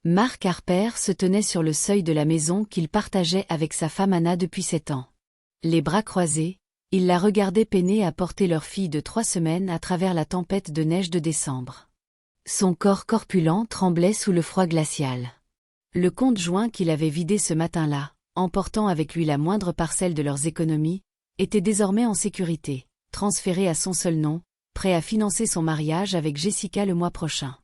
Mark Harper se tenait sur le seuil de la maison qu'il partageait avec sa femme Anna depuis 7 ans. Les bras croisés, il la regardait peiner à porter leur fille de 3 semaines à travers la tempête de neige de décembre. Son corps corpulent tremblait sous le froid glacial. Le compte joint qu'il avait vidé ce matin-là, emportant avec lui la moindre parcelle de leurs économies, était désormais en sécurité, transféré à son seul nom, prêt à financer son mariage avec Jessica le mois prochain.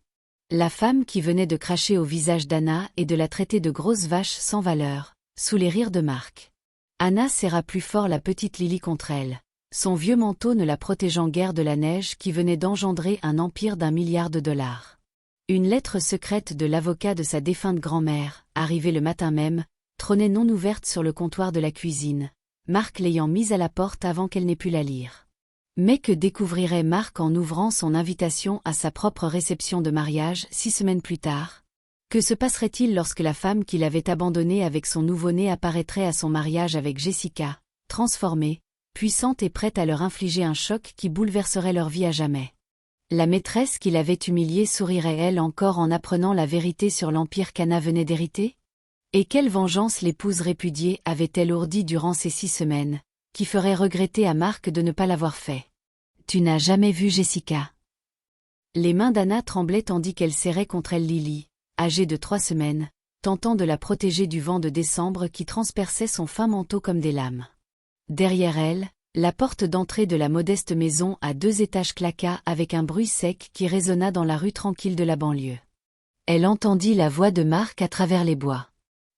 La femme qui venait de cracher au visage d'Anna et de la traiter de grosse vache sans valeur, sous les rires de Mark. Anna serra plus fort la petite Lily contre elle, son vieux manteau ne la protégeant guère de la neige qui venait d'engendrer un empire d'1 milliard de dollars. Une lettre secrète de l'avocat de sa défunte grand-mère, arrivée le matin même, trônait non ouverte sur le comptoir de la cuisine, Mark l'ayant mise à la porte avant qu'elle n'ait pu la lire. Mais que découvrirait Mark en ouvrant son invitation à sa propre réception de mariage 6 semaines plus tard? Que se passerait-il lorsque la femme qu'il avait abandonnée avec son nouveau-né apparaîtrait à son mariage avec Jessica, transformée, puissante et prête à leur infliger un choc qui bouleverserait leur vie à jamais? La maîtresse qui l'avait humiliée sourirait-elle encore en apprenant la vérité sur l'empire qu'Anna venait d'hériter? Et quelle vengeance l'épouse répudiée avait-elle ourdie durant ces 6 semaines, qui ferait regretter à Mark de ne pas l'avoir fait? Tu n'as jamais vu Jessica? Les mains d'Anna tremblaient tandis qu'elle serrait contre elle Lily, âgée de 3 semaines, tentant de la protéger du vent de décembre qui transperçait son fin manteau comme des lames. Derrière elle, la porte d'entrée de la modeste maison à 2 étages claqua avec un bruit sec qui résonna dans la rue tranquille de la banlieue. Elle entendit la voix de Mark à travers les bois.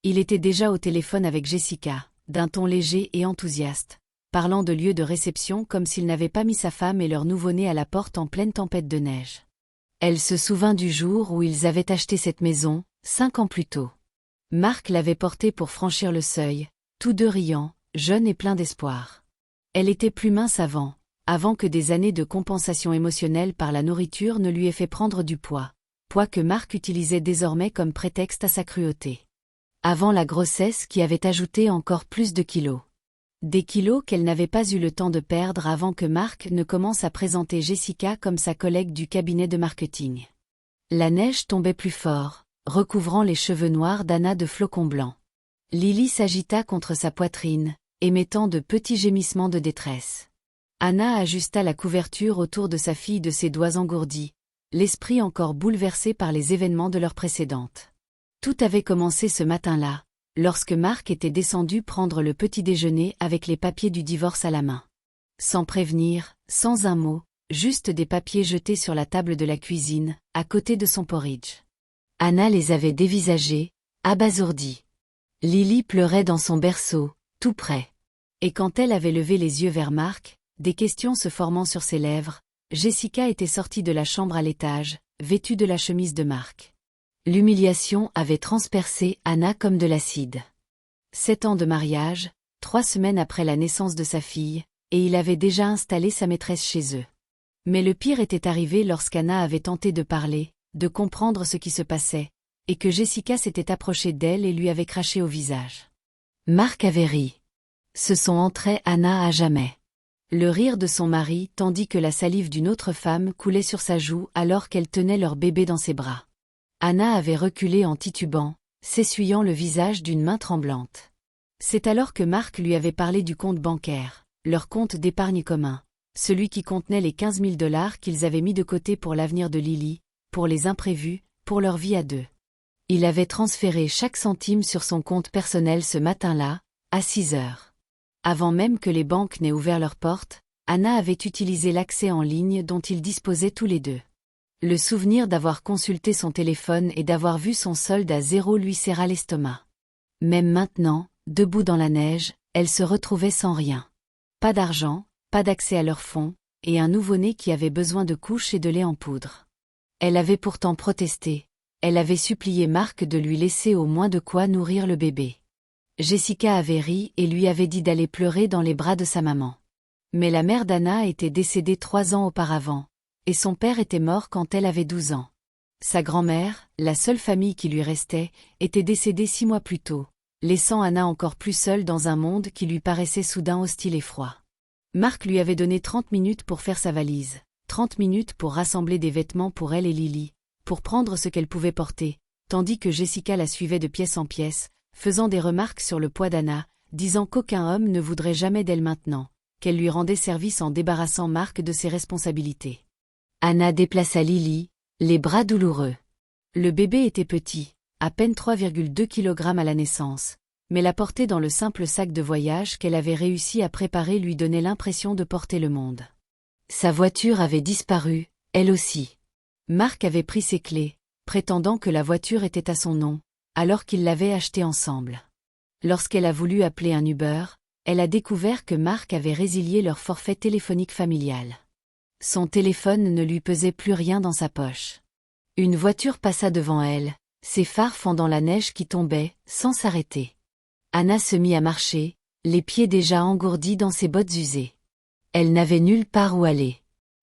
Il était déjà au téléphone avec Jessica, d'un ton léger et enthousiaste, parlant de lieu de réception comme s'il n'avait pas mis sa femme et leur nouveau-né à la porte en pleine tempête de neige. Elle se souvint du jour où ils avaient acheté cette maison, 5 ans plus tôt. Mark l'avait portée pour franchir le seuil, tous deux riants, jeunes et pleins d'espoir. Elle était plus mince avant que des années de compensation émotionnelle par la nourriture ne lui aient fait prendre du poids que Mark utilisait désormais comme prétexte à sa cruauté. Avant la grossesse qui avait ajouté encore plus de kilos. Des kilos qu'elle n'avait pas eu le temps de perdre avant que Mark ne commence à présenter Jessica comme sa collègue du cabinet de marketing. La neige tombait plus fort, recouvrant les cheveux noirs d'Anna de flocons blancs. Lily s'agita contre sa poitrine, émettant de petits gémissements de détresse. Anna ajusta la couverture autour de sa fille de ses doigts engourdis, l'esprit encore bouleversé par les événements de l'heure précédente. Tout avait commencé ce matin-là, lorsque Mark était descendu prendre le petit déjeuner avec les papiers du divorce à la main. Sans prévenir, sans un mot, juste des papiers jetés sur la table de la cuisine, à côté de son porridge. Anna les avait dévisagés, abasourdie. Lily pleurait dans son berceau, tout près. Et quand elle avait levé les yeux vers Mark, des questions se formant sur ses lèvres, Jessica était sortie de la chambre à l'étage, vêtue de la chemise de Mark. L'humiliation avait transpercé Anna comme de l'acide. 7 ans de mariage, 3 semaines après la naissance de sa fille, et il avait déjà installé sa maîtresse chez eux. Mais le pire était arrivé lorsqu'Anna avait tenté de parler, de comprendre ce qui se passait, et que Jessica s'était approchée d'elle et lui avait craché au visage. Mark avait ri. Se sont entrés Anna à jamais. Le rire de son mari tandis que la salive d'une autre femme coulait sur sa joue alors qu'elle tenait leur bébé dans ses bras. Anna avait reculé en titubant, s'essuyant le visage d'une main tremblante. C'est alors que Mark lui avait parlé du compte bancaire, leur compte d'épargne commun, celui qui contenait les 15 000 $ qu'ils avaient mis de côté pour l'avenir de Lily, pour les imprévus, pour leur vie à deux. Il avait transféré chaque centime sur son compte personnel ce matin-là, à 6 heures. Avant même que les banques n'aient ouvert leurs portes, Anna avait utilisé l'accès en ligne dont ils disposaient tous les deux. Le souvenir d'avoir consulté son téléphone et d'avoir vu son solde à 0 lui serra l'estomac. Même maintenant, debout dans la neige, elle se retrouvait sans rien. Pas d'argent, pas d'accès à leurs fonds, et un nouveau-né qui avait besoin de couches et de lait en poudre. Elle avait pourtant protesté, elle avait supplié Mark de lui laisser au moins de quoi nourrir le bébé. Jessica avait ri et lui avait dit d'aller pleurer dans les bras de sa maman. Mais la mère d'Anna était décédée 3 ans auparavant, et son père était mort quand elle avait 12 ans. Sa grand-mère, la seule famille qui lui restait, était décédée 6 mois plus tôt, laissant Anna encore plus seule dans un monde qui lui paraissait soudain hostile et froid. Mark lui avait donné 30 minutes pour faire sa valise, 30 minutes pour rassembler des vêtements pour elle et Lily, pour prendre ce qu'elle pouvait porter, tandis que Jessica la suivait de pièce en pièce, faisant des remarques sur le poids d'Anna, disant qu'aucun homme ne voudrait jamais d'elle maintenant, qu'elle lui rendait service en débarrassant Mark de ses responsabilités. Anna déplaça Lily, les bras douloureux. Le bébé était petit, à peine 3,2 kg à la naissance, mais la porter dans le simple sac de voyage qu'elle avait réussi à préparer lui donnait l'impression de porter le monde. Sa voiture avait disparu, elle aussi. Mark avait pris ses clés, prétendant que la voiture était à son nom, alors qu'ils l'avaient achetée ensemble. Lorsqu'elle a voulu appeler un Uber, elle a découvert que Mark avait résilié leur forfait téléphonique familial. Son téléphone ne lui pesait plus rien dans sa poche. Une voiture passa devant elle, ses phares fendant la neige qui tombait, sans s'arrêter. Anna se mit à marcher, les pieds déjà engourdis dans ses bottes usées. Elle n'avait nulle part où aller.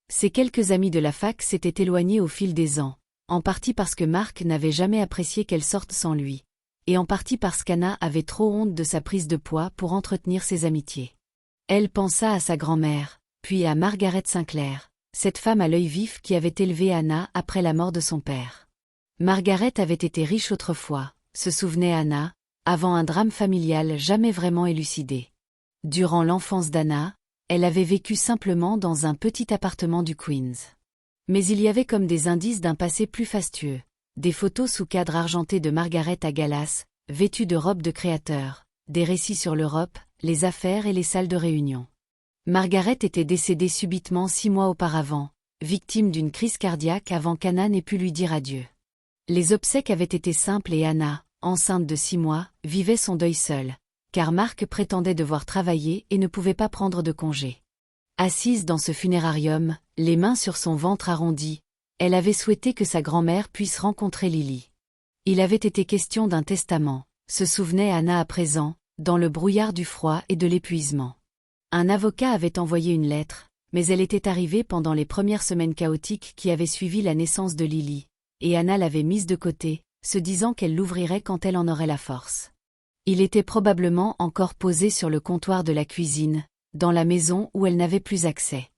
Ses quelques amis de la fac s'étaient éloignés au fil des ans, en partie parce que Mark n'avait jamais apprécié qu'elle sorte sans lui, et en partie parce qu'Anna avait trop honte de sa prise de poids pour entretenir ses amitiés. Elle pensa à sa grand-mère, puis à Margaret Sinclair, cette femme à l'œil vif qui avait élevé Anna après la mort de son père. Margaret avait été riche autrefois, se souvenait Anna, avant un drame familial jamais vraiment élucidé. Durant l'enfance d'Anna, elle avait vécu simplement dans un petit appartement du Queens. Mais il y avait comme des indices d'un passé plus fastueux, des photos sous cadre argenté de Margaret à Gallas, vêtue de robes de créateur, des récits sur l'Europe, les affaires et les salles de réunion. Margaret était décédée subitement 6 mois auparavant, victime d'une crise cardiaque avant qu'Anna n'ait pu lui dire adieu. Les obsèques avaient été simples et Anna, enceinte de 6 mois, vivait son deuil seule, car Mark prétendait devoir travailler et ne pouvait pas prendre de congé. Assise dans ce funérarium, les mains sur son ventre arrondi, elle avait souhaité que sa grand-mère puisse rencontrer Lily. Il avait été question d'un testament, se souvenait Anna à présent, dans le brouillard du froid et de l'épuisement. Un avocat avait envoyé une lettre, mais elle était arrivée pendant les premières semaines chaotiques qui avaient suivi la naissance de Lily, et Anna l'avait mise de côté, se disant qu'elle l'ouvrirait quand elle en aurait la force. Il était probablement encore posé sur le comptoir de la cuisine, dans la maison où elle n'avait plus accès.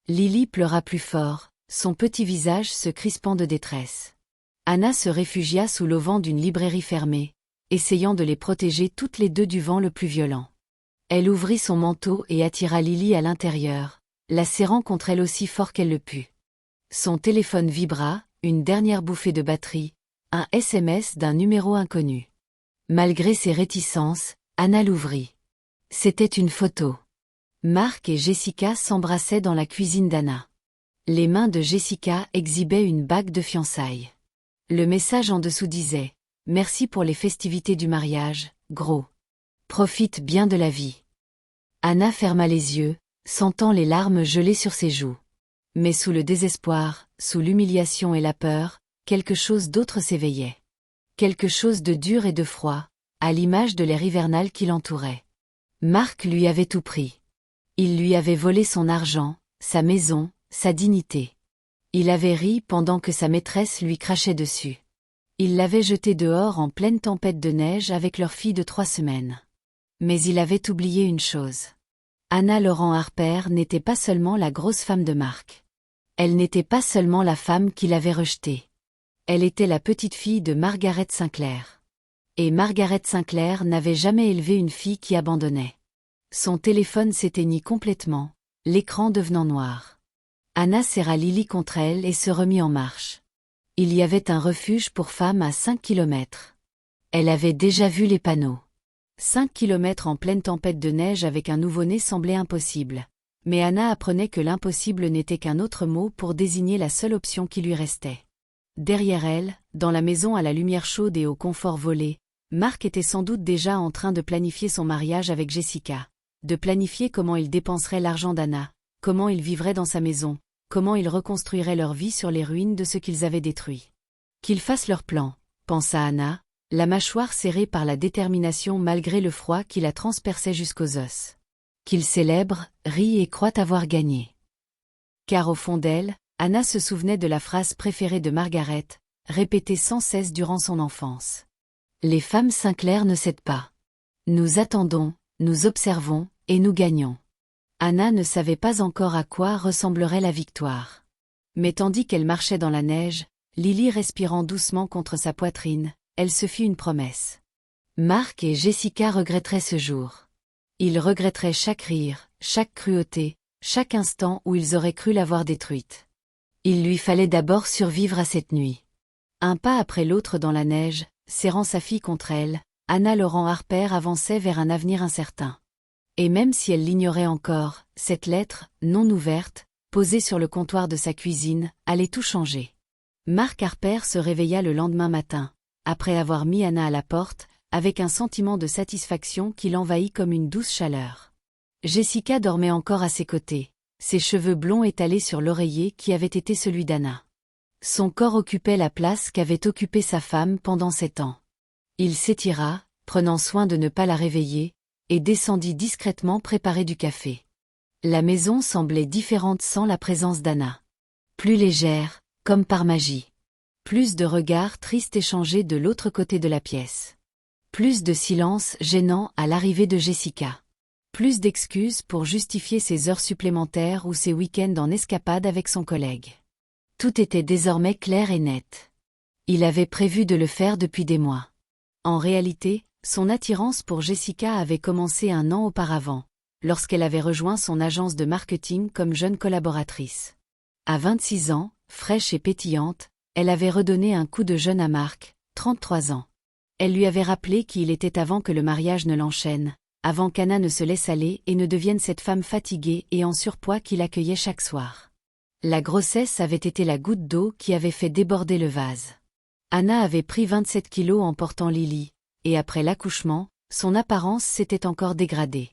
Lily pleura plus fort, son petit visage se crispant de détresse. Anna se réfugia sous l'auvent d'une librairie fermée, essayant de les protéger toutes les deux du vent le plus violent. Elle ouvrit son manteau et attira Lily à l'intérieur, la serrant contre elle aussi fort qu'elle le put. Son téléphone vibra, une dernière bouffée de batterie, un SMS d'un numéro inconnu. Malgré ses réticences, Anna l'ouvrit. C'était une photo. Mark et Jessica s'embrassaient dans la cuisine d'Anna. Les mains de Jessica exhibaient une bague de fiançailles. Le message en dessous disait « Merci pour les festivités du mariage, gros. Profite bien de la vie. » Anna ferma les yeux, sentant les larmes geler sur ses joues. Mais sous le désespoir, sous l'humiliation et la peur, quelque chose d'autre s'éveillait. Quelque chose de dur et de froid, à l'image de l'air hivernal qui l'entourait. Mark lui avait tout pris. Il lui avait volé son argent, sa maison, sa dignité. Il avait ri pendant que sa maîtresse lui crachait dessus. Il l'avait jeté dehors en pleine tempête de neige avec leur fille de 3 semaines. Mais il avait oublié une chose. Anna Laurent Harper n'était pas seulement la grosse femme de Mark. Elle n'était pas seulement la femme qu'il avait rejetée. Elle était la petite fille de Margaret Sinclair. Et Margaret Sinclair n'avait jamais élevé une fille qui abandonnait. Son téléphone s'éteignit complètement, l'écran devenant noir. Anna serra Lily contre elle et se remit en marche. Il y avait un refuge pour femmes à 5 kilomètres. Elle avait déjà vu les panneaux. 5 kilomètres en pleine tempête de neige avec un nouveau-né semblait impossible. Mais Anna apprenait que l'impossible n'était qu'un autre mot pour désigner la seule option qui lui restait. Derrière elle, dans la maison à la lumière chaude et au confort volé, Mark était sans doute déjà en train de planifier son mariage avec Jessica, de planifier comment il dépenserait l'argent d'Anna, comment il vivrait dans sa maison, comment ils reconstruiraient leur vie sur les ruines de ce qu'ils avaient détruit. Qu'ils fassent leur plan, pensa Anna, la mâchoire serrée par la détermination malgré le froid qui la transperçait jusqu'aux os. Qu'ils célèbrent, rient et croient avoir gagné. Car au fond d'elle, Anna se souvenait de la phrase préférée de Margaret, répétée sans cesse durant son enfance. Les femmes Sinclair ne cèdent pas. Nous attendons, nous observons, et nous gagnons. Anna ne savait pas encore à quoi ressemblerait la victoire. Mais tandis qu'elle marchait dans la neige, Lily respirant doucement contre sa poitrine, elle se fit une promesse. Mark et Jessica regretteraient ce jour. Ils regretteraient chaque rire, chaque cruauté, chaque instant où ils auraient cru l'avoir détruite. Il lui fallait d'abord survivre à cette nuit. Un pas après l'autre dans la neige, serrant sa fille contre elle, Hannah Laurent Harper avançait vers un avenir incertain. Et même si elle l'ignorait encore, cette lettre, non ouverte, posée sur le comptoir de sa cuisine, allait tout changer. Mark Harper se réveilla le lendemain matin, après avoir mis Hannah à la porte, avec un sentiment de satisfaction qui l'envahit comme une douce chaleur. Jessica dormait encore à ses côtés, ses cheveux blonds étalés sur l'oreiller qui avait été celui d'Hannah. Son corps occupait la place qu'avait occupée sa femme pendant 7 ans. Il s'étira, prenant soin de ne pas la réveiller, et descendit discrètement préparer du café. La maison semblait différente sans la présence d'Hannah. Plus légère, comme par magie. Plus de regards tristes échangés de l'autre côté de la pièce. Plus de silence gênant à l'arrivée de Jessica. Plus d'excuses pour justifier ses heures supplémentaires ou ses week-ends en escapade avec son collègue. Tout était désormais clair et net. Il avait prévu de le faire depuis des mois. En réalité, son attirance pour Jessica avait commencé 1 an auparavant, lorsqu'elle avait rejoint son agence de marketing comme jeune collaboratrice. À 26 ans, fraîche et pétillante, elle avait redonné un coup de jeune à Mark, 33 ans. Elle lui avait rappelé qu'il était avant que le mariage ne l'enchaîne, avant qu'Hannah ne se laisse aller et ne devienne cette femme fatiguée et en surpoids qu'il accueillait chaque soir. La grossesse avait été la goutte d'eau qui avait fait déborder le vase. Hannah avait pris 27 kilos en portant Lily, et après l'accouchement, son apparence s'était encore dégradée.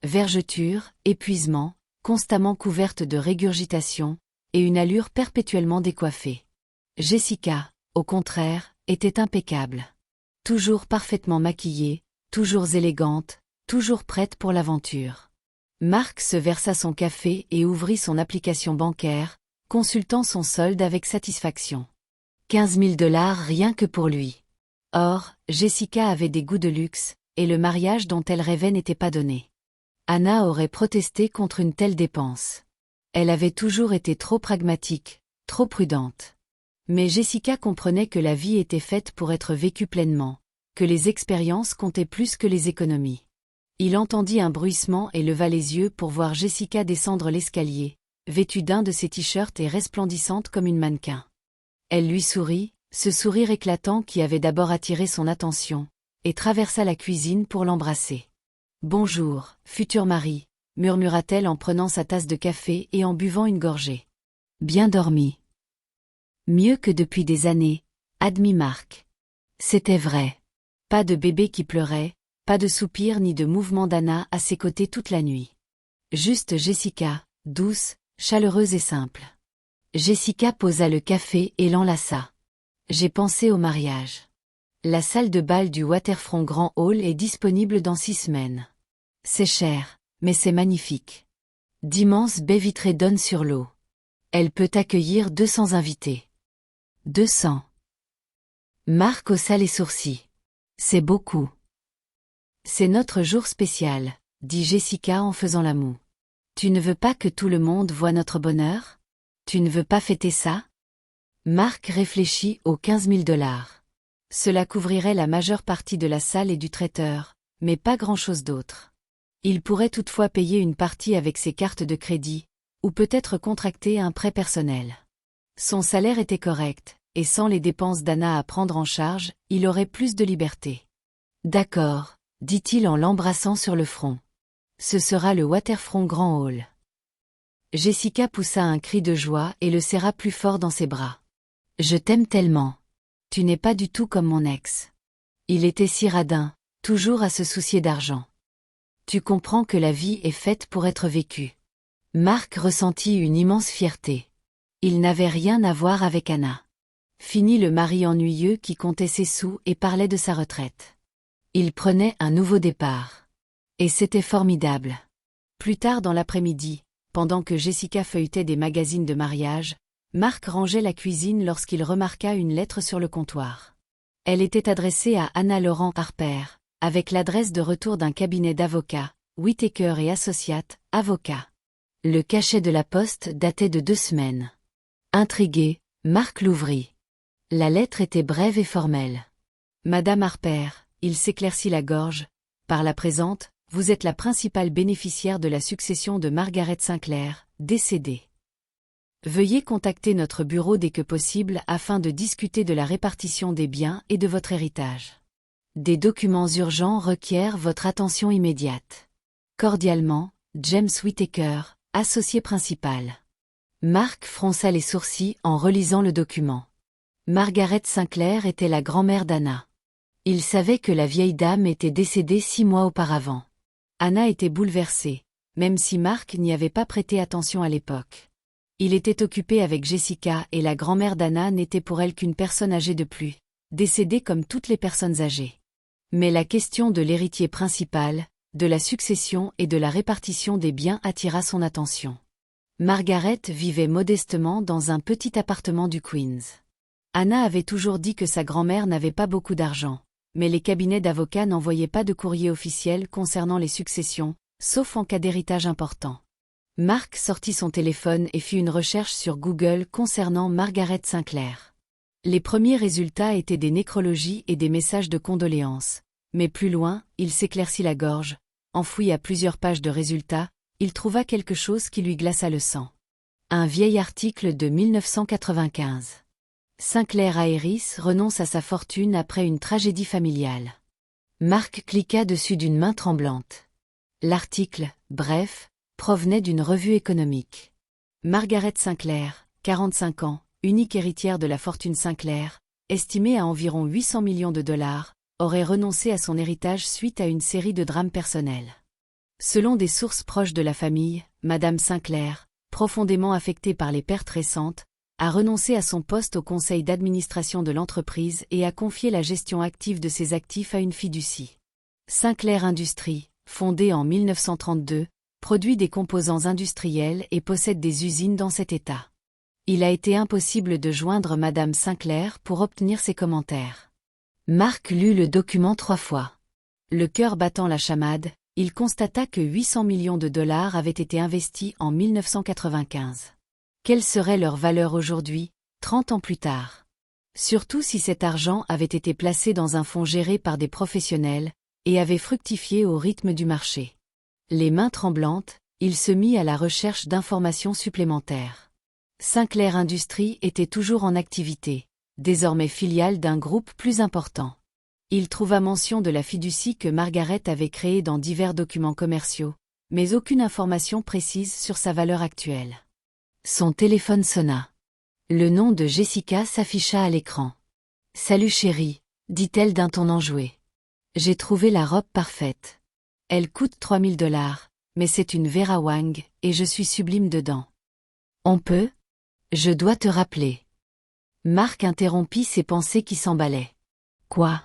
Vergeture, épuisement, constamment couverte de régurgitation, et une allure perpétuellement décoiffée. Jessica, au contraire, était impeccable. Toujours parfaitement maquillée, toujours élégante, toujours prête pour l'aventure. Mark se versa son café et ouvrit son application bancaire, consultant son solde avec satisfaction. 15 000 $ rien que pour lui. Or, Jessica avait des goûts de luxe, et le mariage dont elle rêvait n'était pas donné. Hannah aurait protesté contre une telle dépense. Elle avait toujours été trop pragmatique, trop prudente. Mais Jessica comprenait que la vie était faite pour être vécue pleinement, que les expériences comptaient plus que les économies. Il entendit un bruissement et leva les yeux pour voir Jessica descendre l'escalier, vêtue d'un de ses t-shirts et resplendissante comme une mannequin. Elle lui sourit, ce sourire éclatant qui avait d'abord attiré son attention, et traversa la cuisine pour l'embrasser. « Bonjour, futur mari », murmura-t-elle en prenant sa tasse de café et en buvant une gorgée. « Bien dormi. »« Mieux que depuis des années », admit Mark. C'était vrai. Pas de bébé qui pleurait, pas de soupir ni de mouvement d'Hannah à ses côtés toute la nuit. Juste Jessica, douce, chaleureuse et simple. Jessica posa le café et l'enlaça. « J'ai pensé au mariage. La salle de bal du Waterfront Grand Hall est disponible dans 6 semaines. C'est cher, mais c'est magnifique. D'immenses baies vitrées donnent sur l'eau. Elle peut accueillir 200 invités. 200. Mark haussa les sourcils. C'est beaucoup. C'est notre jour spécial, dit Jessica en faisant la moue. Tu ne veux pas que tout le monde voie notre bonheur? Tu ne veux pas fêter ça? Mark réfléchit aux 15 000 $. Cela couvrirait la majeure partie de la salle et du traiteur, mais pas grand-chose d'autre. Il pourrait toutefois payer une partie avec ses cartes de crédit, ou peut-être contracter un prêt personnel. Son salaire était correct, et sans les dépenses d'Hannah à prendre en charge, il aurait plus de liberté. D'accord, dit-il en l'embrassant sur le front. Ce sera le Waterfront Grand Hall. Jessica poussa un cri de joie et le serra plus fort dans ses bras. Je t'aime tellement. Tu n'es pas du tout comme mon ex. Il était si radin, toujours à se soucier d'argent. Tu comprends que la vie est faite pour être vécue. Mark ressentit une immense fierté. Il n'avait rien à voir avec Hannah. Fini le mari ennuyeux qui comptait ses sous et parlait de sa retraite. Il prenait un nouveau départ. Et c'était formidable. Plus tard dans l'après-midi, pendant que Jessica feuilletait des magazines de mariage, Mark rangeait la cuisine lorsqu'il remarqua une lettre sur le comptoir. Elle était adressée à Hannah Laurent Harper, avec l'adresse de retour d'un cabinet d'avocats, Whittaker et Associates, avocats. Le cachet de la poste datait de 2 semaines. Intrigué, Mark l'ouvrit. La lettre était brève et formelle. Madame Harper, il s'éclaircit la gorge. Par la présente, vous êtes la principale bénéficiaire de la succession de Margaret Sinclair, décédée. Veuillez contacter notre bureau dès que possible afin de discuter de la répartition des biens et de votre héritage. Des documents urgents requièrent votre attention immédiate. Cordialement, James Whittaker, associé principal. Mark fronça les sourcils en relisant le document. Margaret Sinclair était la grand-mère d'Anna. Il savait que la vieille dame était décédée 6 mois auparavant. Anna était bouleversée, même si Mark n'y avait pas prêté attention à l'époque. Il était occupé avec Jessica et la grand-mère d'Anna n'était pour elle qu'une personne âgée de plus, décédée comme toutes les personnes âgées. Mais la question de l'héritier principal, de la succession et de la répartition des biens attira son attention. Margaret vivait modestement dans un petit appartement du Queens. Anna avait toujours dit que sa grand-mère n'avait pas beaucoup d'argent, mais les cabinets d'avocats n'envoyaient pas de courrier officiel concernant les successions, sauf en cas d'héritage important. Mark sortit son téléphone et fit une recherche sur Google concernant Margaret Sinclair. Les premiers résultats étaient des nécrologies et des messages de condoléances, mais plus loin, il s'éclaircit la gorge. Enfoui à plusieurs pages de résultats, il trouva quelque chose qui lui glaça le sang. Un vieil article de 1995. Sinclair Aeris renonce à sa fortune après une tragédie familiale. Mark cliqua dessus d'une main tremblante. L'article, bref, provenait d'une revue économique. Margaret Sinclair, 45 ans, unique héritière de la fortune Sinclair, estimée à environ 800 millions de dollars, aurait renoncé à son héritage suite à une série de drames personnels. Selon des sources proches de la famille, Madame Sinclair, profondément affectée par les pertes récentes, a renoncé à son poste au conseil d'administration de l'entreprise et a confié la gestion active de ses actifs à une fiducie. Sinclair Industries, fondée en 1932, produit des composants industriels et possède des usines dans cet état. Il a été impossible de joindre Madame Sinclair pour obtenir ses commentaires. Mark lut le document 3 fois. Le cœur battant la chamade, il constata que 800 millions de dollars avaient été investis en 1995. Quelle serait leur valeur aujourd'hui, 30 ans plus tard? Surtout si cet argent avait été placé dans un fonds géré par des professionnels, et avait fructifié au rythme du marché. Les mains tremblantes, il se mit à la recherche d'informations supplémentaires. Sinclair Industries était toujours en activité, désormais filiale d'un groupe plus important. Il trouva mention de la fiducie que Margaret avait créée dans divers documents commerciaux, mais aucune information précise sur sa valeur actuelle. Son téléphone sonna. Le nom de Jessica s'afficha à l'écran. « Salut chérie », dit-elle d'un ton enjoué. « J'ai trouvé la robe parfaite. Elle coûte 3000 $, mais c'est une Vera Wang, et je suis sublime dedans. On peut? Je dois te rappeler. » Mark interrompit ses pensées qui s'emballaient. « Quoi? »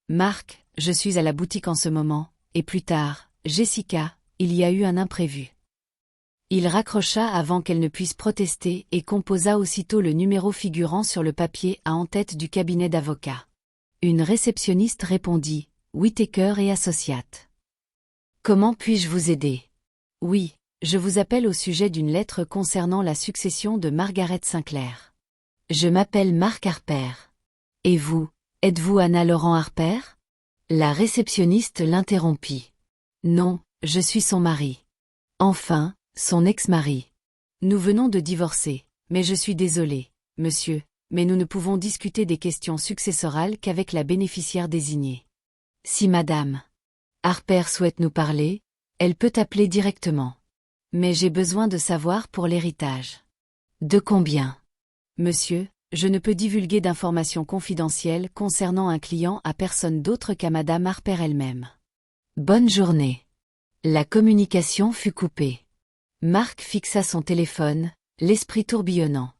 Mark, je suis à la boutique en ce moment, et plus tard, Jessica, il y a eu un imprévu. Il raccrocha avant qu'elle ne puisse protester et composa aussitôt le numéro figurant sur le papier à en-tête du cabinet d'avocats. Une réceptionniste répondit, Whittaker et Associates. Comment puis-je vous aider? Oui, je vous appelle au sujet d'une lettre concernant la succession de Margaret Sinclair. Je m'appelle Mark Harper. Et vous, êtes-vous Anna Laurent Harper? La réceptionniste l'interrompit. Non, je suis son mari. Enfin, son ex-mari. Nous venons de divorcer, mais je suis désolée, monsieur, mais nous ne pouvons discuter des questions successorales qu'avec la bénéficiaire désignée. Si madame Harper souhaite nous parler, elle peut appeler directement. Mais j'ai besoin de savoir pour l'héritage. De combien? Monsieur, je ne peux divulguer d'informations confidentielles concernant un client à personne d'autre qu'à madame Harper elle-même. Bonne journée. La communication fut coupée. Mark fixa son téléphone, l'esprit tourbillonnant.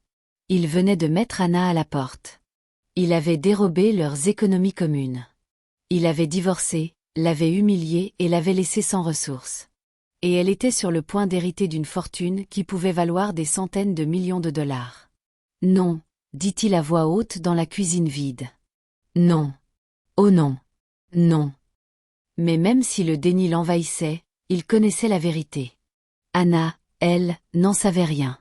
Il venait de mettre Anna à la porte. Il avait dérobé leurs économies communes. Il avait divorcé, l'avait humiliée et l'avait laissée sans ressources. Et elle était sur le point d'hériter d'une fortune qui pouvait valoir des centaines de millions de dollars. Non, dit-il à voix haute dans la cuisine vide. Non. Oh non. Non. Mais même si le déni l'envahissait, il connaissait la vérité. Anna, elle, n'en savait rien.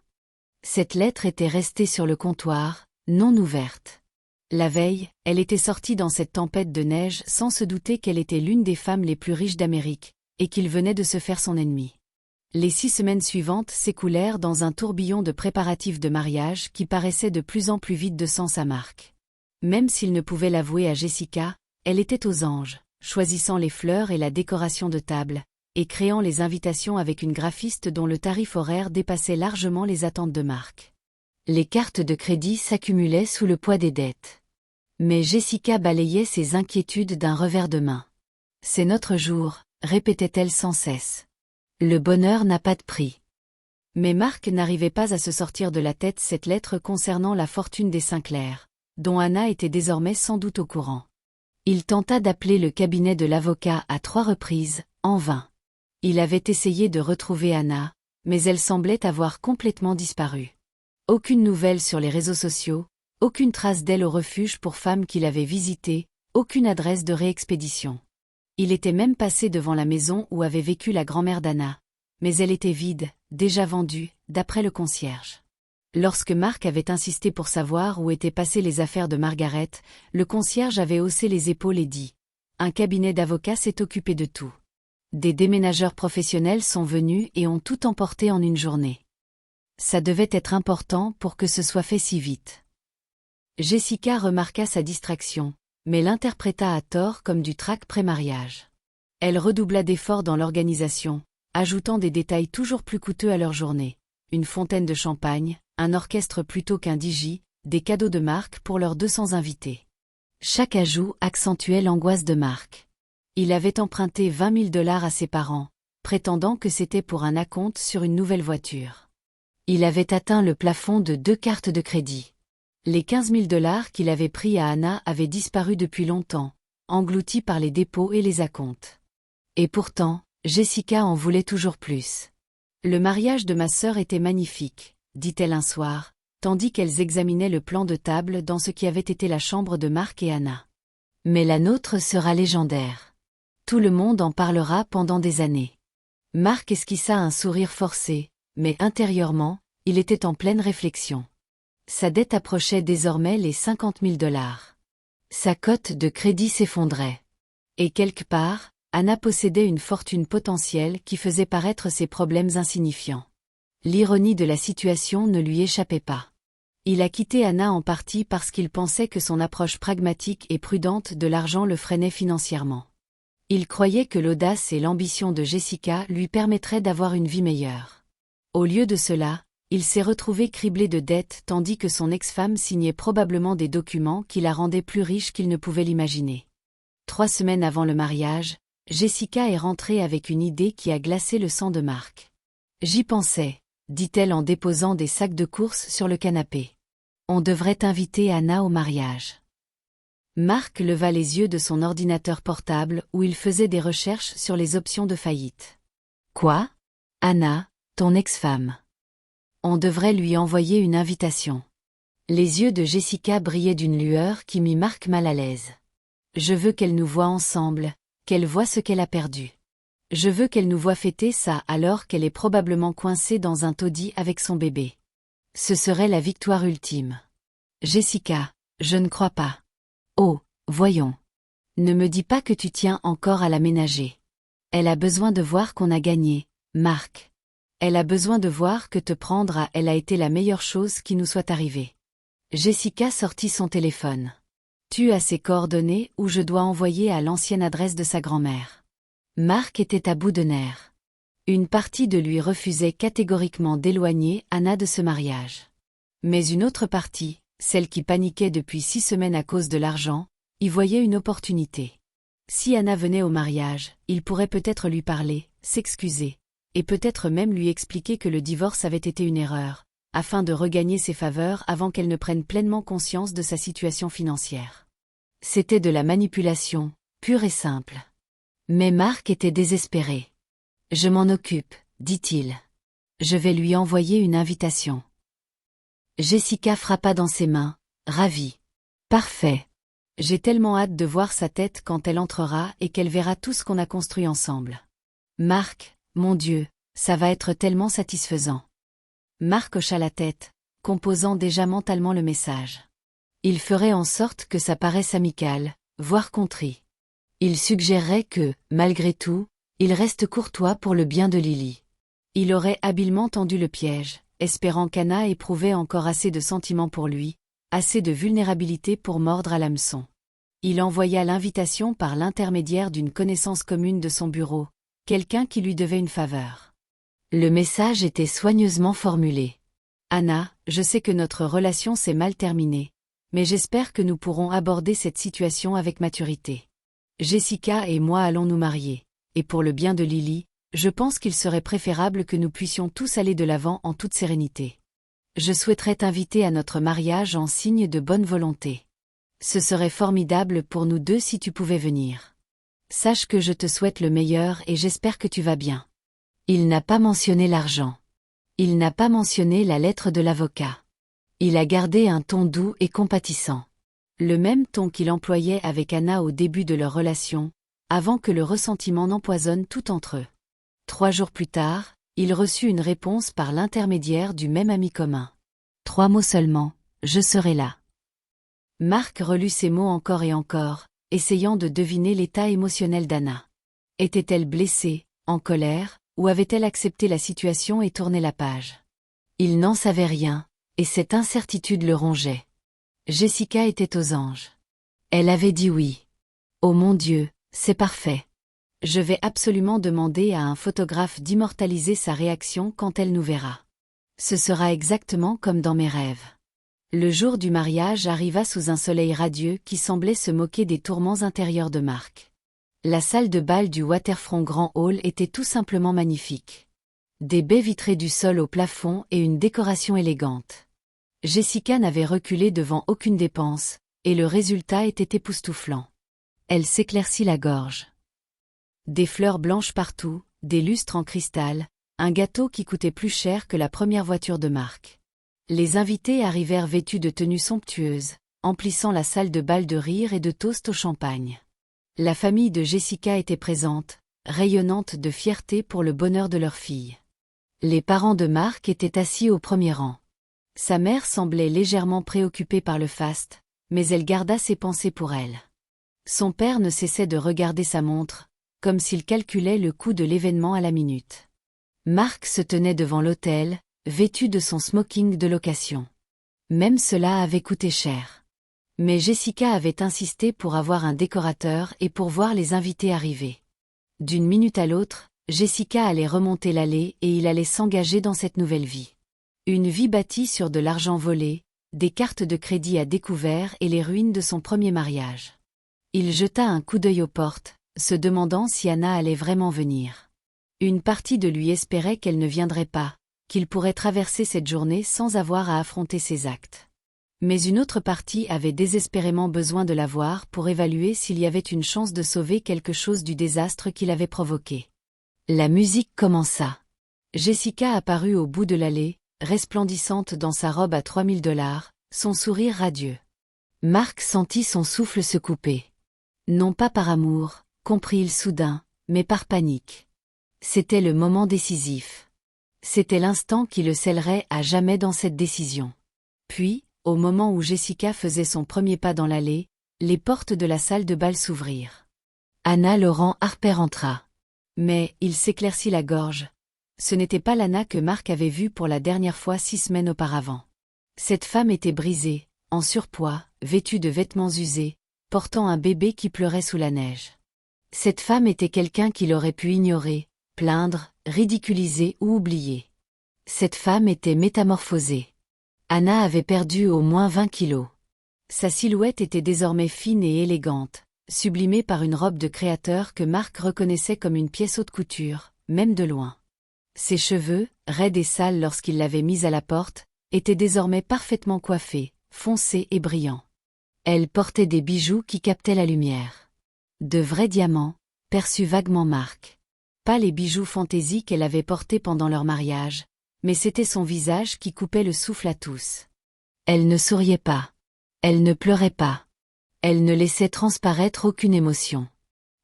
Cette lettre était restée sur le comptoir, non ouverte. La veille, elle était sortie dans cette tempête de neige sans se douter qu'elle était l'une des femmes les plus riches d'Amérique, et qu'il venait de se faire son ennemi. Les 6 semaines suivantes s'écoulèrent dans un tourbillon de préparatifs de mariage qui paraissait de plus en plus vide de sens à Mark. Même s'il ne pouvait l'avouer à Jessica, elle était aux anges, choisissant les fleurs et la décoration de table, et créant les invitations avec une graphiste dont le tarif horaire dépassait largement les attentes de Mark. Les cartes de crédit s'accumulaient sous le poids des dettes. Mais Jessica balayait ses inquiétudes d'un revers de main. « C'est notre jour », répétait-elle sans cesse. « Le bonheur n'a pas de prix. » Mais Mark n'arrivait pas à se sortir de la tête cette lettre concernant la fortune des Sinclair, dont Anna était désormais sans doute au courant. Il tenta d'appeler le cabinet de l'avocat à 3 reprises, en vain. Il avait essayé de retrouver Anna, mais elle semblait avoir complètement disparu. Aucune nouvelle sur les réseaux sociaux, aucune trace d'elle au refuge pour femmes qu'il avait visité, aucune adresse de réexpédition. Il était même passé devant la maison où avait vécu la grand-mère d'Anna, mais elle était vide, déjà vendue, d'après le concierge. Lorsque Mark avait insisté pour savoir où étaient passées les affaires de Margaret, le concierge avait haussé les épaules et dit « Un cabinet d'avocats s'est occupé de tout. Des déménageurs professionnels sont venus et ont tout emporté en une journée. Ça devait être important pour que ce soit fait si vite. » Jessica remarqua sa distraction, mais l'interpréta à tort comme du trac pré-mariage. Elle redoubla d'efforts dans l'organisation, ajoutant des détails toujours plus coûteux à leur journée. Une fontaine de champagne, un orchestre plutôt qu'un DJ, des cadeaux de Mark pour leurs 200 invités. Chaque ajout accentuait l'angoisse de Mark. Il avait emprunté $20 000 à ses parents, prétendant que c'était pour un acompte sur une nouvelle voiture. Il avait atteint le plafond de 2 cartes de crédit. Les $15 000 qu'il avait pris à Anna avaient disparu depuis longtemps, engloutis par les dépôts et les acomptes. Et pourtant, Jessica en voulait toujours plus. « Le mariage de ma sœur était magnifique », dit-elle un soir, tandis qu'elles examinaient le plan de table dans ce qui avait été la chambre de Mark et Anna. « Mais la nôtre sera légendaire. Tout le monde en parlera pendant des années. » Mark esquissa un sourire forcé, mais intérieurement, il était en pleine réflexion. Sa dette approchait désormais les $50 000. Sa cote de crédit s'effondrait. Et quelque part, Anna possédait une fortune potentielle qui faisait paraître ses problèmes insignifiants. L'ironie de la situation ne lui échappait pas. Il a quitté Anna en partie parce qu'il pensait que son approche pragmatique et prudente de l'argent le freinait financièrement. Il croyait que l'audace et l'ambition de Jessica lui permettraient d'avoir une vie meilleure. Au lieu de cela, il s'est retrouvé criblé de dettes tandis que son ex-femme signait probablement des documents qui la rendaient plus riche qu'il ne pouvait l'imaginer. 3 semaines avant le mariage, Jessica est rentrée avec une idée qui a glacé le sang de Mark. « J'y pensais », dit-elle en déposant des sacs de courses sur le canapé. « On devrait inviter Anna au mariage. » Mark leva les yeux de son ordinateur portable où il faisait des recherches sur les options de faillite. « Quoi ? Anna, ton ex-femme. On devrait lui envoyer une invitation. » Les yeux de Jessica brillaient d'une lueur qui mit Mark mal à l'aise. « Je veux qu'elle nous voie ensemble, qu'elle voie ce qu'elle a perdu. Je veux qu'elle nous voie fêter ça alors qu'elle est probablement coincée dans un taudis avec son bébé. Ce serait la victoire ultime. » « Jessica, je ne crois pas. » « Oh, voyons. Ne me dis pas que tu tiens encore à la ménager. Elle a besoin de voir qu'on a gagné, Mark. Elle a besoin de voir que te prendre à elle a été la meilleure chose qui nous soit arrivée. » Jessica sortit son téléphone. « Tu as ses coordonnées ou je dois envoyer à l'ancienne adresse de sa grand-mère. » Mark était à bout de nerfs. Une partie de lui refusait catégoriquement d'éloigner Anna de ce mariage. Mais une autre partie, celle qui paniquait depuis 6 semaines à cause de l'argent, y voyait une opportunité. Si Anna venait au mariage, il pourrait peut-être lui parler, s'excuser, et peut-être même lui expliquer que le divorce avait été une erreur, afin de regagner ses faveurs avant qu'elle ne prenne pleinement conscience de sa situation financière. C'était de la manipulation, pure et simple. Mais Mark était désespéré. « Je m'en occupe, » dit-il. « Je vais lui envoyer une invitation. » Jessica frappa dans ses mains, ravie. « Parfait. J'ai tellement hâte de voir sa tête quand elle entrera et qu'elle verra tout ce qu'on a construit ensemble. Mark, mon Dieu, ça va être tellement satisfaisant. » Mark hocha la tête, composant déjà mentalement le message. Il ferait en sorte que ça paraisse amical, voire contrit. Il suggérerait que, malgré tout, il reste courtois pour le bien de Lily. Il aurait habilement tendu le piège, espérant qu'Anna éprouvait encore assez de sentiments pour lui, assez de vulnérabilité pour mordre à l'hameçon. Il envoya l'invitation par l'intermédiaire d'une connaissance commune de son bureau, quelqu'un qui lui devait une faveur. Le message était soigneusement formulé. Anna, je sais que notre relation s'est mal terminée, mais j'espère que nous pourrons aborder cette situation avec maturité. Jessica et moi allons nous marier, et pour le bien de Lily, je pense qu'il serait préférable que nous puissions tous aller de l'avant en toute sérénité. Je souhaiterais t'inviter à notre mariage en signe de bonne volonté. Ce serait formidable pour nous deux si tu pouvais venir. Sache que je te souhaite le meilleur et j'espère que tu vas bien. Il n'a pas mentionné l'argent. Il n'a pas mentionné la lettre de l'avocat. Il a gardé un ton doux et compatissant. Le même ton qu'il employait avec Anna au début de leur relation, avant que le ressentiment n'empoisonne tout entre eux. 3 jours plus tard, il reçut une réponse par l'intermédiaire du même ami commun. 3 mots seulement, je serai là. Marc relut ces mots encore et encore, essayant de deviner l'état émotionnel d'Anna. Était-elle blessée, en colère, ou avait-elle accepté la situation et tourné la page? Il n'en savait rien, et cette incertitude le rongeait. Jessica était aux anges. Elle avait dit oui. Oh mon Dieu, c'est parfait. Je vais absolument demander à un photographe d'immortaliser sa réaction quand elle nous verra. Ce sera exactement comme dans mes rêves. Le jour du mariage arriva sous un soleil radieux qui semblait se moquer des tourments intérieurs de Marc. La salle de bal du Waterfront Grand Hall était tout simplement magnifique. Des baies vitrées du sol au plafond et une décoration élégante. Jessica n'avait reculé devant aucune dépense, et le résultat était époustouflant. Elle s'éclaircit la gorge. Des fleurs blanches partout, des lustres en cristal, un gâteau qui coûtait plus cher que la première voiture de Marc. Les invités arrivèrent vêtus de tenues somptueuses, emplissant la salle de bal de rires et de toasts au champagne. La famille de Jessica était présente, rayonnante de fierté pour le bonheur de leur fille. Les parents de Marc étaient assis au premier rang. Sa mère semblait légèrement préoccupée par le faste, mais elle garda ses pensées pour elle. Son père ne cessait de regarder sa montre, comme s'il calculait le coût de l'événement à la minute. Marc se tenait devant l'autel, vêtu de son smoking de location. Même cela avait coûté cher. Mais Jessica avait insisté pour avoir un décorateur et pour voir les invités arriver. D'une minute à l'autre, Jessica allait remonter l'allée et il allait s'engager dans cette nouvelle vie. Une vie bâtie sur de l'argent volé, des cartes de crédit à découvert et les ruines de son premier mariage. Il jeta un coup d'œil aux portes, se demandant si Anna allait vraiment venir. Une partie de lui espérait qu'elle ne viendrait pas, qu'il pourrait traverser cette journée sans avoir à affronter ses actes. Mais une autre partie avait désespérément besoin de la voir pour évaluer s'il y avait une chance de sauver quelque chose du désastre qu'il avait provoqué. La musique commença. Jessica apparut au bout de l'allée, resplendissante dans sa robe à $3000, son sourire radieux. Marc sentit son souffle se couper. Non pas par amour, comprit-il soudain, mais par panique. C'était le moment décisif. C'était l'instant qui le scellerait à jamais dans cette décision. Puis, au moment où Jessica faisait son premier pas dans l'allée, les portes de la salle de bal s'ouvrirent. Anna Laurent Harper entra. Mais, il s'éclaircit la gorge. Ce n'était pas l'Anna que Marc avait vue pour la dernière fois 6 semaines auparavant. Cette femme était brisée, en surpoids, vêtue de vêtements usés, portant un bébé qui pleurait sous la neige. Cette femme était quelqu'un qu'il aurait pu ignorer, plaindre, ridiculiser ou oublier. Cette femme était métamorphosée. Anna avait perdu au moins 20 kilos. Sa silhouette était désormais fine et élégante, sublimée par une robe de créateur que Marc reconnaissait comme une pièce haute couture, même de loin. Ses cheveux, raides et sales lorsqu'il l'avait mise à la porte, étaient désormais parfaitement coiffés, foncés et brillants. Elle portait des bijoux qui captaient la lumière. De vrais diamants, perçut vaguement Marc. Pas les bijoux fantaisie qu'elle avait portés pendant leur mariage, mais c'était son visage qui coupait le souffle à tous. Elle ne souriait pas. Elle ne pleurait pas. Elle ne laissait transparaître aucune émotion.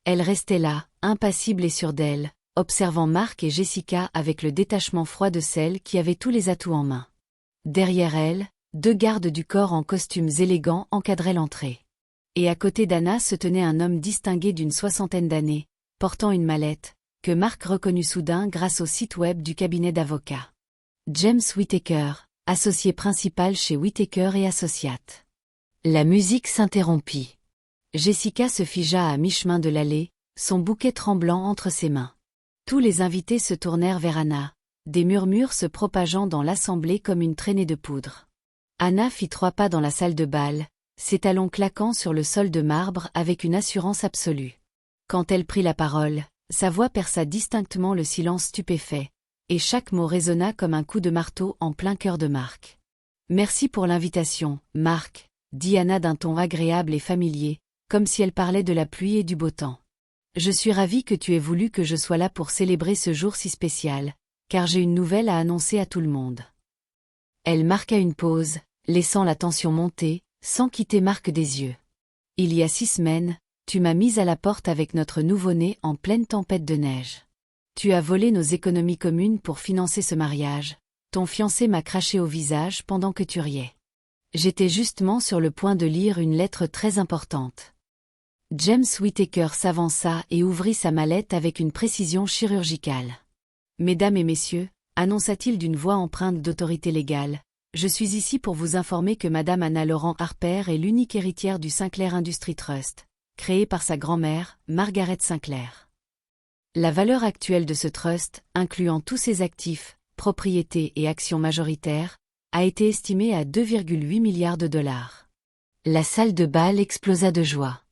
Elle restait là, impassible et sûre d'elle, observant Marc et Jessica avec le détachement froid de celle qui avait tous les atouts en main. Derrière elle, 2 gardes du corps en costumes élégants encadraient l'entrée. Et à côté d'Anna se tenait un homme distingué d'une 60aine d'années, portant une mallette, que Mark reconnut soudain grâce au site web du cabinet d'avocats. James Whittaker, associé principal chez Whittaker et Associates. La musique s'interrompit. Jessica se figea à mi-chemin de l'allée, son bouquet tremblant entre ses mains. Tous les invités se tournèrent vers Anna, des murmures se propageant dans l'assemblée comme une traînée de poudre. Anna fit 3 pas dans la salle de bal, ses talons claquant sur le sol de marbre avec une assurance absolue. Quand elle prit la parole, sa voix perça distinctement le silence stupéfait, et chaque mot résonna comme un coup de marteau en plein cœur de Mark. « Merci pour l'invitation, Mark », dit Anna d'un ton agréable et familier, comme si elle parlait de la pluie et du beau temps. « Je suis ravie que tu aies voulu que je sois là pour célébrer ce jour si spécial, car j'ai une nouvelle à annoncer à tout le monde. » Elle marqua une pause, laissant la tension monter, sans quitter Mark des yeux. « Il y a 6 semaines, tu m'as mise à la porte avec notre nouveau-né en pleine tempête de neige. Tu as volé nos économies communes pour financer ce mariage, ton fiancé m'a craché au visage pendant que tu riais. J'étais justement sur le point de lire une lettre très importante. » James Whittaker s'avança et ouvrit sa mallette avec une précision chirurgicale. « Mesdames et messieurs, annonça-t-il d'une voix empreinte d'autorité légale, je suis ici pour vous informer que Madame Anna Laurent Harper est l'unique héritière du Sinclair Industries Trust, créé par sa grand-mère, Margaret Sinclair. La valeur actuelle de ce trust, incluant tous ses actifs, propriétés et actions majoritaires, a été estimée à 2,8 milliards de dollars. » La salle de bal explosa de joie.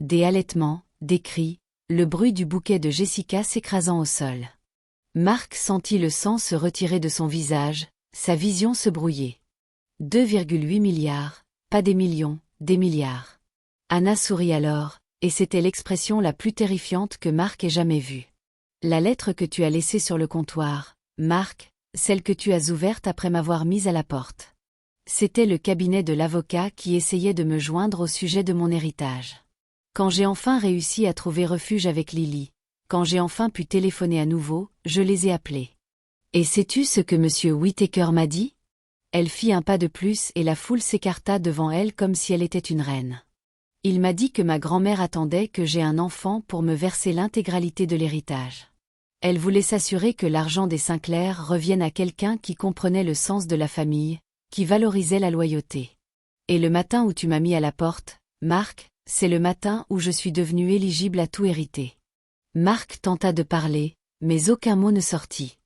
Des halètements, des cris, le bruit du bouquet de Jessica s'écrasant au sol. Mark sentit le sang se retirer de son visage, sa vision se brouiller. 2,8 milliards, pas des millions, des milliards. Anna sourit alors, et c'était l'expression la plus terrifiante que Mark ait jamais vue. « La lettre que tu as laissée sur le comptoir, Mark, celle que tu as ouverte après m'avoir mise à la porte. C'était le cabinet de l'avocat qui essayait de me joindre au sujet de mon héritage. Quand j'ai enfin réussi à trouver refuge avec Lily, quand j'ai enfin pu téléphoner à nouveau, je les ai appelés. Et sais-tu ce que M. Whittaker m'a dit ? » Elle fit un pas de plus et la foule s'écarta devant elle comme si elle était une reine. « Il m'a dit que ma grand-mère attendait que j'aie un enfant pour me verser l'intégralité de l'héritage. Elle voulait s'assurer que l'argent des Sinclair revienne à quelqu'un qui comprenait le sens de la famille, qui valorisait la loyauté. Et le matin où tu m'as mis à la porte, Mark, c'est le matin où je suis devenue éligible à tout hériter. » Mark tenta de parler, mais aucun mot ne sortit.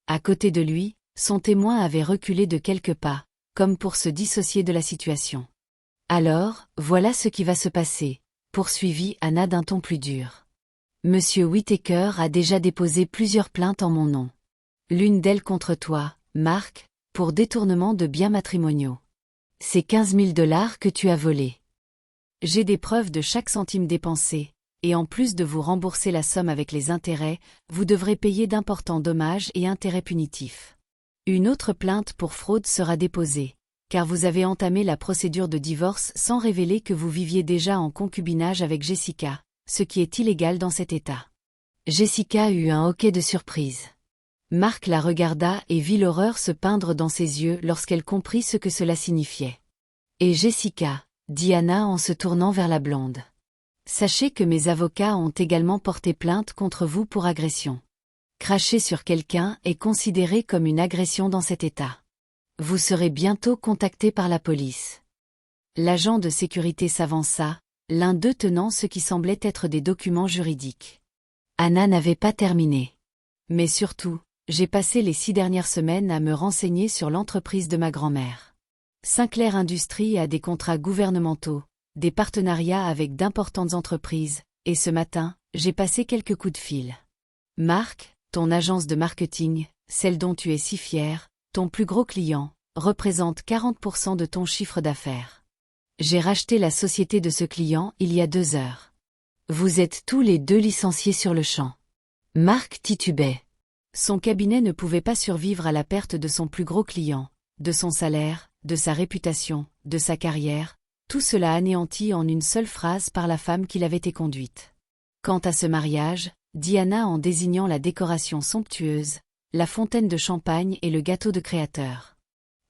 À côté de lui, son témoin avait reculé de quelques pas, comme pour se dissocier de la situation. « Alors, voilà ce qui va se passer, » poursuivit Anna d'un ton plus dur. « Monsieur Whittaker a déjà déposé plusieurs plaintes en mon nom. L'une d'elles contre toi, Mark, pour détournement de biens matrimoniaux. C'est 15 000 $ que tu as volés. J'ai des preuves de chaque centime dépensé, et en plus de vous rembourser la somme avec les intérêts, vous devrez payer d'importants dommages et intérêts punitifs. Une autre plainte pour fraude sera déposée, car vous avez entamé la procédure de divorce sans révéler que vous viviez déjà en concubinage avec Jessica, ce qui est illégal dans cet État. » Jessica eut un hoquet de surprise. Mark la regarda et vit l'horreur se peindre dans ses yeux lorsqu'elle comprit ce que cela signifiait. « Et Jessica, » dit Anna en se tournant vers la blonde. « Sachez que mes avocats ont également porté plainte contre vous pour agression. Cracher sur quelqu'un est considéré comme une agression dans cet État. Vous serez bientôt contacté par la police. » L'agent de sécurité s'avança, l'un d'eux tenant ce qui semblait être des documents juridiques. Anna n'avait pas terminé. « Mais surtout, j'ai passé les 6 dernières semaines à me renseigner sur l'entreprise de ma grand-mère. Sinclair Industries a des contrats gouvernementaux, des partenariats avec d'importantes entreprises, et ce matin, j'ai passé quelques coups de fil. Mark, ton agence de marketing, celle dont tu es si fier, ton plus gros client, représente 40% de ton chiffre d'affaires. J'ai racheté la société de ce client il y a 2 heures. Vous êtes tous les 2 licenciés sur le champ. » Mark titubait. Son cabinet ne pouvait pas survivre à la perte de son plus gros client, de son salaire, de sa réputation, de sa carrière, tout cela anéanti en une seule phrase par la femme qui l'avait éconduite. Quant à ce mariage, dit Anna en désignant la décoration somptueuse, la fontaine de champagne et le gâteau de créateur.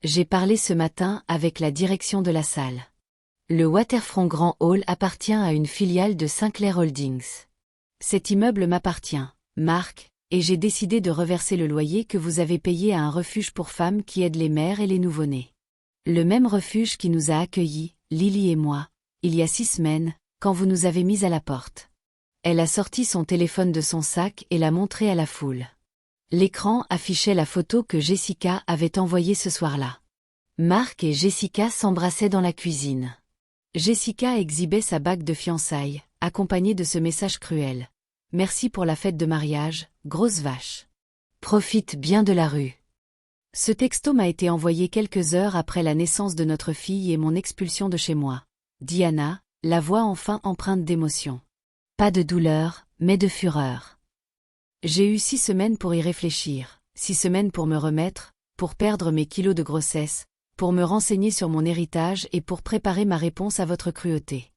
J'ai parlé ce matin avec la direction de la salle. Le Waterfront Grand Hall appartient à une filiale de Sinclair Holdings. Cet immeuble m'appartient, Mark, et j'ai décidé de reverser le loyer que vous avez payé à un refuge pour femmes qui aide les mères et les nouveau-nés. Le même refuge qui nous a accueillis, Lily et moi, il y a 6 semaines, quand vous nous avez mis à la porte. Elle a sorti son téléphone de son sac et l'a montré à la foule. L'écran affichait la photo que Jessica avait envoyée ce soir-là. Mark et Jessica s'embrassaient dans la cuisine. Jessica exhibait sa bague de fiançailles, accompagnée de ce message cruel. « Merci pour la fête de mariage, grosse vache. Profite bien de la rue. » Ce texto m'a été envoyé quelques heures après la naissance de notre fille et mon expulsion de chez moi. Diana, la voix enfin empreinte d'émotion. Pas de douleur, mais de fureur. J'ai eu 6 semaines pour y réfléchir, 6 semaines pour me remettre, pour perdre mes kilos de grossesse, pour me renseigner sur mon héritage et pour préparer ma réponse à votre cruauté.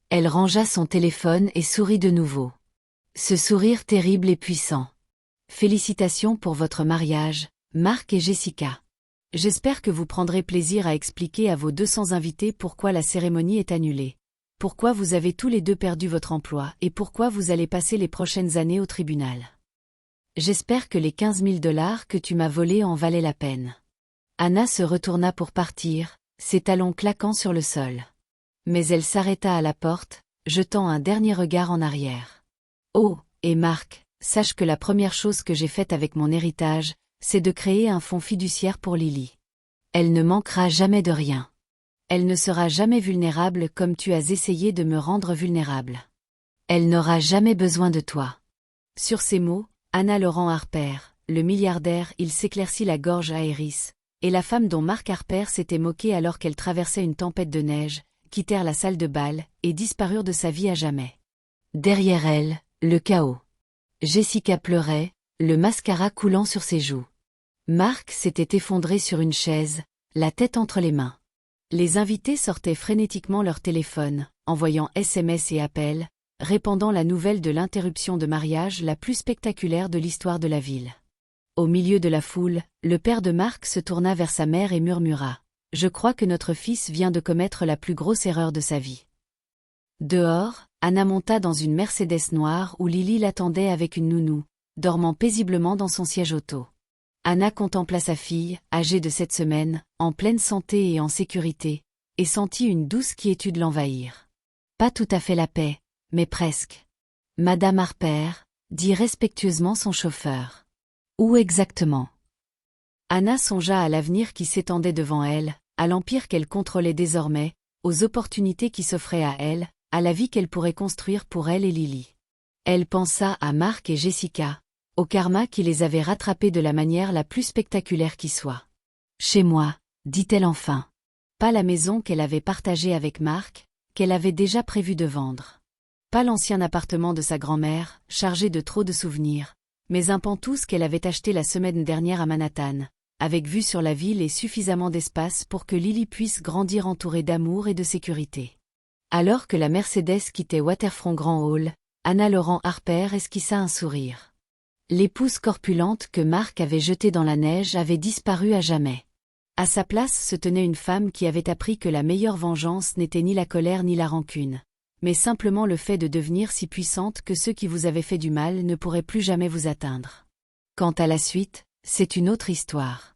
Elle rangea son téléphone et sourit de nouveau. Ce sourire terrible et puissant. Félicitations pour votre mariage, Mark et Jessica. J'espère que vous prendrez plaisir à expliquer à vos 200 invités pourquoi la cérémonie est annulée, pourquoi vous avez tous les deux perdu votre emploi et pourquoi vous allez passer les prochaines années au tribunal. J'espère que les 15 000 $ que tu m'as volés en valaient la peine. Anna se retourna pour partir, ses talons claquant sur le sol. Mais elle s'arrêta à la porte, jetant un dernier regard en arrière. Oh, et Mark, sache que la première chose que j'ai faite avec mon héritage, c'est de créer un fonds fiduciaire pour Lily. Elle ne manquera jamais de rien. Elle ne sera jamais vulnérable comme tu as essayé de me rendre vulnérable. Elle n'aura jamais besoin de toi. Sur ces mots, Anna Laurent Harper, le milliardaire, il s'éclaircit la gorge à Iris, et la femme dont Mark Harper s'était moqué alors qu'elle traversait une tempête de neige, quittèrent la salle de bal et disparurent de sa vie à jamais. Derrière elle, le chaos. Jessica pleurait, le mascara coulant sur ses joues. Mark s'était effondré sur une chaise, la tête entre les mains. Les invités sortaient frénétiquement leur téléphone, envoyant SMS et appels, répandant la nouvelle de l'interruption de mariage la plus spectaculaire de l'histoire de la ville. Au milieu de la foule, le père de Mark se tourna vers sa mère et murmura « Je crois que notre fils vient de commettre la plus grosse erreur de sa vie. » Dehors, Anna monta dans une Mercedes noire où Lily l'attendait avec une nounou, dormant paisiblement dans son siège auto. Anna contempla sa fille, âgée de 7 semaines, en pleine santé et en sécurité, et sentit une douce quiétude l'envahir. Pas tout à fait la paix, mais presque. « Madame Harper » dit respectueusement son chauffeur. « Où exactement ?» Anna songea à l'avenir qui s'étendait devant elle, à l'empire qu'elle contrôlait désormais, aux opportunités qui s'offraient à elle, à la vie qu'elle pourrait construire pour elle et Lily. Elle pensa à Mark et Jessica, au karma qui les avait rattrapés de la manière la plus spectaculaire qui soit. « Chez moi », dit-elle enfin. Pas la maison qu'elle avait partagée avec Mark, qu'elle avait déjà prévu de vendre. Pas l'ancien appartement de sa grand-mère, chargé de trop de souvenirs, mais un pantouse qu'elle avait acheté la semaine dernière à Manhattan, avec vue sur la ville et suffisamment d'espace pour que Lily puisse grandir entourée d'amour et de sécurité. Alors que la Mercedes quittait Waterfront Grand Hall, Anna Laurent Harper esquissa un sourire. L'épouse corpulente que Mark avait jetée dans la neige avait disparu à jamais. À sa place se tenait une femme qui avait appris que la meilleure vengeance n'était ni la colère ni la rancune, mais simplement le fait de devenir si puissante que ceux qui vous avaient fait du mal ne pourraient plus jamais vous atteindre. Quant à la suite, c'est une autre histoire.